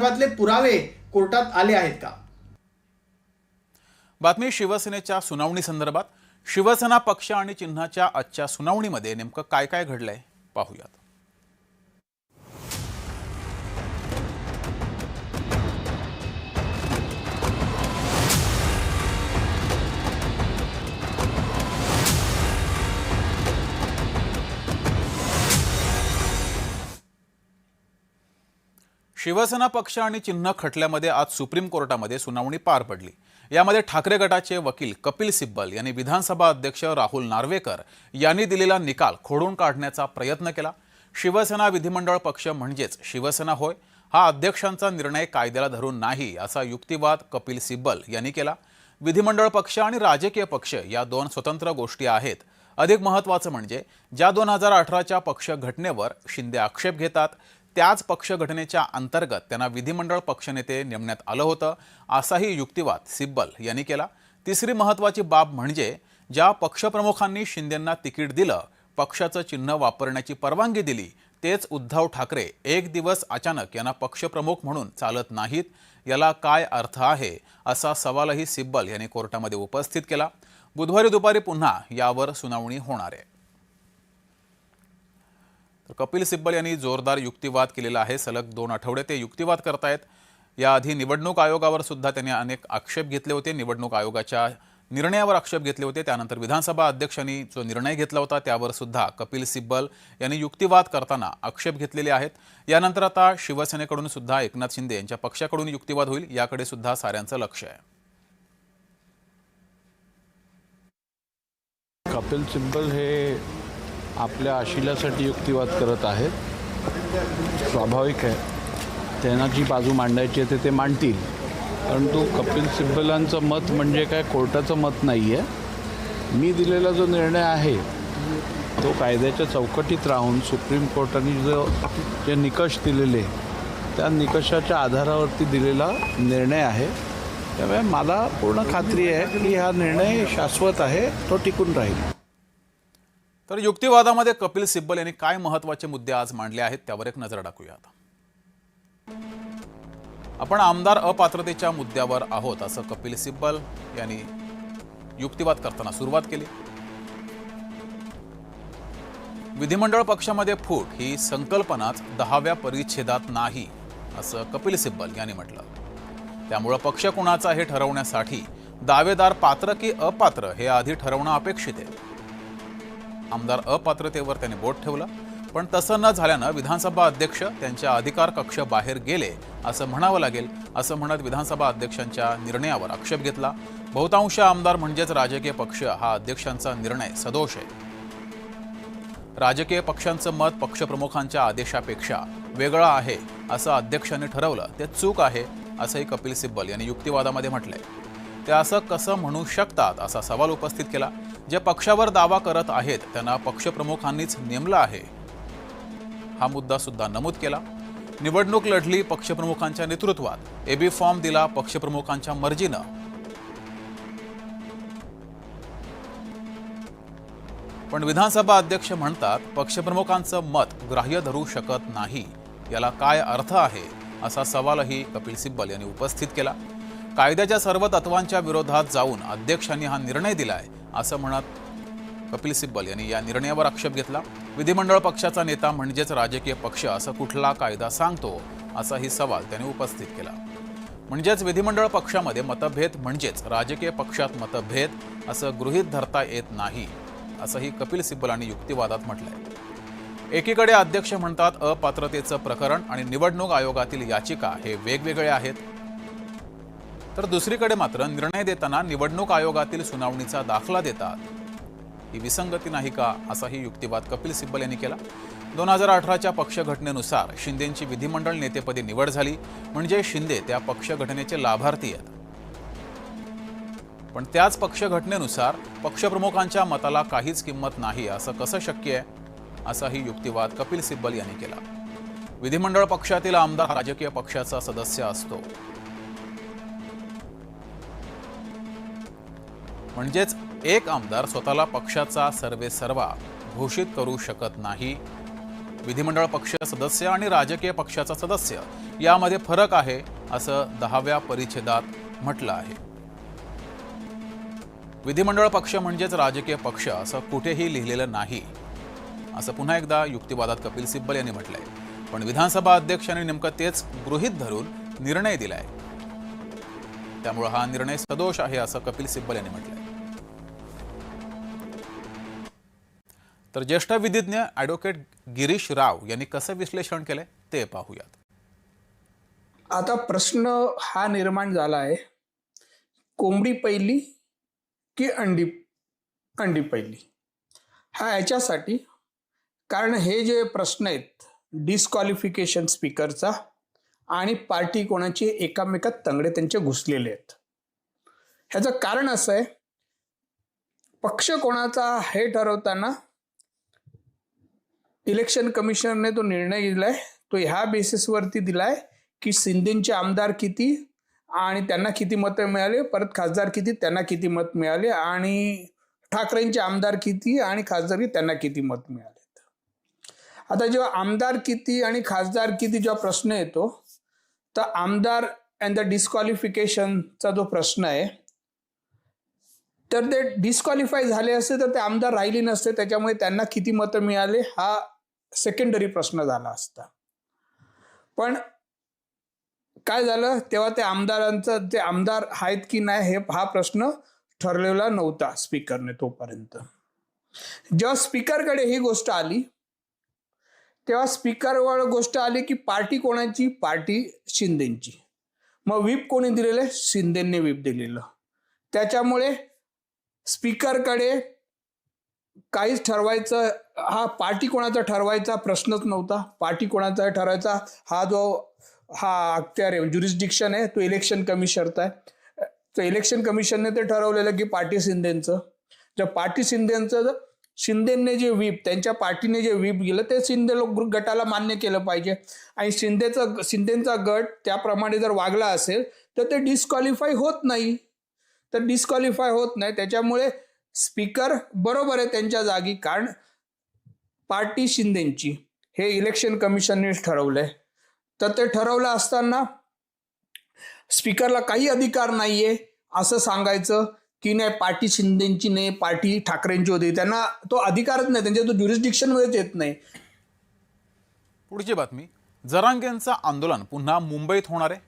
संदर्भातले पुरावे कोर्टात आले आहेत का? बातमी शिवसेनेच्या सुनावणी संदर्भात। शिवसेना पक्ष आणि चिन्हाच्या आजच्या सुनावणीमध्ये नेमकं काय काय घडलंय पाहूयात। शिवसेना पक्ष आणि चिन्ह खटल्यामध्ये आज सुप्रीम कोर्टामध्ये सुनावणी पार पडली। यामध्ये ठाकरे गटाचे वकील कपिल सिब्बल यांनी विधानसभा अध्यक्ष राहुल नार्वेकर यांनी दिलेला निकाल खोडून काढण्याचा प्रयत्न केला। शिवसेना विधिमंडळ पक्ष म्हणजेच शिवसेना होय, हा अध्यक्षांचा निर्णय कायद्याला धरून नाही असा युक्तिवाद कपिल सिब्बल यांनी केला। विधिमंडळ पक्ष आणि राजकीय पक्ष या दोन स्वतंत्र गोष्टी आहेत। अधिक महत्त्वाचं म्हणजे ज्या 2018च्या पक्ष घटनेवर शिंदे आक्षेप घेतात त्याच पक्ष घटनेच्या अंतर्गत त्यांना विधिमंडळ पक्षनेते नेमण्यात आलं होतं असाही युक्तिवाद सिब्बल यांनी केला। तिसरी महत्त्वाची बाब म्हणजे ज्या पक्षप्रमुखांनी शिंदेंना तिकीट दिलं, पक्षाचं चिन्ह वापरण्याची परवानगी दिली, तेच उद्धव ठाकरे एक दिवस अचानक यांना पक्षप्रमुख म्हणून चालत नाहीत, याला काय अर्थ आहे असा सवालही सिब्बल यांनी कोर्टामध्ये उपस्थित केला। बुधवारी दुपारी पुन्हा यावर सुनावणी होणार आहे। कपिल सिब्बल यांनी जोरदार युक्तिवाद केलेला आहे। सलग 2 आठवडे ते युक्तिवाद करतायत। याआधी निवडणूक आयोगावर सुद्धा त्यांनी अनेक आक्षेप घेतले होते। निवडणूक आयोगाच्या निर्णयावर आक्षेप घेतले होते। त्यानंतर विधानसभा अध्यक्षांनी जो निर्णय घेतला होता त्यावर सुद्धा कपिल सिब्बल यांनी युक्तिवाद करताना आक्षेप घेतलेले आहेत। यानंतर आता शिवसेनेकडून सुद्धा एकनाथ शिंदे यांच्या पक्षाकडून युक्तिवाद होईल, याकडे सुद्धा साऱ्यांचं लक्ष आहे। कपिल सिब्बल हे आपल्या आशिलासाठी युक्तिवाद करत आहेत। स्वाभाविक आहे, त्यांना जी बाजू मांडायची आहे ते मांडतील, परंतु कपिल सिब्बलांचं मत म्हणजे काय कोर्टाचं मत नाही आहे। मी दिलेला जो निर्णय आहे तो कायद्याच्या चौकटीत राहून सुप्रीम कोर्टाने जे निकष दिलेले त्या निकषाच्या आधारावरती दिलेला निर्णय आहे। त्यामुळे मला पूर्ण खात्री आहे की हा निर्णय शाश्वत आहे, तो टिकून राहील। तर युक्तिवादामध्ये कपिल सिब्बल यांनी काय महत्त्वाचे मुद्दे आज मांडले आहेत त्यावर एक नजर टाकूयात। आपण आमदार अपात्रतेच्या मुद्द्यावर आहोत असं कपिल सिब्बल यांनी युक्तिवाद करताना सुरुवात केली। विधिमंडळ पक्षामध्ये फूट ही संकल्पनाच 10व्या परिच्छेदात नाही असं कपिल सिब्बल यांनी म्हटलं। त्यामुळे पक्ष कोणाचा हे ठरवण्यासाठी दावेदार पात्र की अपात्र हे आधी ठरवणं अपेक्षित आहे। आमदार अपात्रतेवर त्यांनी बोट ठेवलं, पण तसं न झाल्यानं विधानसभा अध्यक्ष त्यांच्या अधिकार कक्ष बाहेर गेले असं म्हणावं लागेल असं म्हणत विधानसभा अध्यक्षांच्या निर्णयावर आक्षेप घेतला। बहुतांश आमदार म्हणजेच राजकीय पक्ष हा अध्यक्षांचा निर्णय सदोष आहे। राजकीय पक्षांचं मत पक्षप्रमुखांच्या आदेशापेक्षा वेगळं आहे असं अध्यक्षांनी ठरवलं ते चूक आहे असंही कपिल सिब्बल यांनी युक्तिवादामध्ये म्हटलंय। ते असं कसं म्हणू शकतात असा सवाल उपस्थित केला। जे पक्षावर दावा करत आहेत त्यांना पक्षप्रमुखांनीच नेमलं आहे हा मुद्दा सुद्धा नमूद केला। निवडणूक लढली पक्षप्रमुखांच्या नेतृत्वात, एबी फॉर्म दिला पक्षप्रमुखांच्या मर्जीनं। पण विधानसभा अध्यक्ष म्हणतात पक्षप्रमुखांचं मत ग्राह्य धरू शकत नाही, याला काय अर्थ आहे असा सवालही कपिल सिब्बल यांनी उपस्थित केला। कायद्याच्या सर्व तत्वांच्या विरोधात जाऊन अध्यक्षांनी हा निर्णय दिलाय असं म्हणत कपिल सिब्बल यांनी या निर्णयावर आक्षेप घेतला। विधिमंडळ पक्षाचा नेता म्हणजेच राजकीय पक्ष असं कुठला कायदा सांगतो असाही सवाल त्यांनी उपस्थित केला। म्हणजेच विधिमंडळ पक्षामध्ये मतभेद म्हणजेच राजकीय पक्षात मतभेद असं गृहीत धरता येत नाही असंही कपिल सिब्बलांनी युक्तिवादात म्हटलंय। एकीकडे अध्यक्ष म्हणतात अपात्रतेचं प्रकरण आणि निवडणूक आयोगातील याचिका हे वेगवेगळे आहेत, तर दुसरीकडे मात्र निर्णय देताना निवडणूक आयोगातील सुनावणीचा दाखला देतात। ही विसंगती नाही का असाही युक्तिवाद कपिल सिब्बल यांनी केला। 2018च्या पक्ष घटनेनुसार शिंदेंची विधिमंडळ नेतेपदी निवड झाली, म्हणजे शिंदे त्या पक्ष घटनेचे लाभार्थी आहेत। पण त्याच पक्ष घटनेनुसार पक्षप्रमुखांच्या मताला काहीच किंमत नाही असं कसं शक्य आहे असाही युक्तिवाद कपिल सिब्बल यांनी केला। विधिमंडळ पक्षातील आमदार राजकीय पक्षाचा सदस्य असतो, म्हणजेच एक आमदार स्वतःला पक्षाचा सर्वेसर्वा घोषित करू शकत नाही। विधिमंडळ पक्ष सदस्य आणि राजकीय पक्षाचा सदस्य यामध्ये फरक आहे असं 10व्या परिच्छेदात म्हटलं आहे. विधिमंडळ पक्ष म्हणजेच राजकीय पक्ष असं कुठेही लिहिलेलं नाही असं पुन्हा एकदा युक्तिवादात कपिल सिब्बल यांनी म्हटलंय. पण विधानसभा अध्यक्षांनी नेमकं तेच गृहीत धरून निर्णय दिलाय. त्यामुळे हा निर्णय सदोष आहे असं कपिल सिब्बल यांनी म्हटलंय. तर ज्येष्ठ विधिज्ञ ॲडव्होकेट गिरीश राव यांनी कसं विश्लेषण केलंय ते पाहूयात. आता प्रश्न हा निर्माण झाला आहे, कोंबडी पहिली की अंडी पहिली, हा याच्यासाठी कारण हे जे प्रश्न आहेत डिस्क्वालिफिकेशन स्पीकरचा आणि पार्टी कोणाची एकामेकात तंगडे त्यांचे घुसलेले आहेत. ह्याचं कारण असं आहे, पक्ष कोणाचा हे ठरवताना इलेक्शन कमिशनने तो निर्णय दिलाय, तो ह्या बेसिसवरती दिलाय की शिंदेचे आमदार किती आणि त्यांना किती मतं मिळाले, परत खासदार किती त्यांना किती मत मिळाले, आणि ठाकरेंचे आमदार किती आणि खासदार त्यांना किती मत मिळाले. आता जेव्हा आमदार किती आणि खासदार किती जेव्हा प्रश्न येतो, तर आमदार अँड द डिस्क्वालिफिकेशनचा जो प्रश्न आहे, तर ते डिस्क्वालिफाय झाले असते तर ते आमदार राहिले नसते, त्याच्यामुळे त्यांना किती मतं मिळाले हा सेकंडरी प्रश्न झाला असता. पण काय झालं, तेव्हा ते आमदारांचं ते आमदार आहेत की नाही हा प्रश्न ठरलेला नव्हता स्पीकरने तोपर्यंत. जेव्हा स्पीकरकडे ही गोष्ट आली तेव्हा स्पीकरवर गोष्ट आली की पार्टी कोणाची, पार्टी शिंदेची. मग व्हीप कोणी दिलेलं, शिंदेंनी व्हीप दिलेलं. त्याच्यामुळे स्पीकरकडे काहीच ठरवायचं, हा पार्टी कोणाचा ठरवायचा प्रश्नच नव्हता. पार्टी कोणाचा ठरवायचा हा अख्तियार आहे, ज्युरिस्डिक्शन आहे, तो इलेक्शन कमिशनचा आहे. तर इलेक्शन कमिशनने ते ठरवलेलं की पार्टी शिंदेचं. जर पार्टी शिंदेचं, शिंदेने जे व्हीप, त्यांच्या पार्टीने जे व्हीप गेलं ते शिंदे गटाला मान्य केलं पाहिजे, आणि शिंदेचा गट त्याप्रमाणे जर वागला असेल तर ते डिस्क्वालिफाय होत नाही. त्याच्यामुळे स्पीकर बरोबर आहे त्यांच्या जागी, कारण पार्टी शिंदेची हे इलेक्शन कमिशनने ठरवलंय. तर ते ठरवलं असताना स्पीकरला काही अधिकार नाहीये असं सांगायचं की नाही पार्टी शिंदेची नाही, पार्टी ठाकरेंची होती, त्यांना तो अधिकारच नाही, त्यांच्या तो ज्युरिस्डिक्शन मध्येच येत नाही. पुढची बातमी, जरांगेंचं आंदोलन पुन्हा मुंबईत होणार आहे.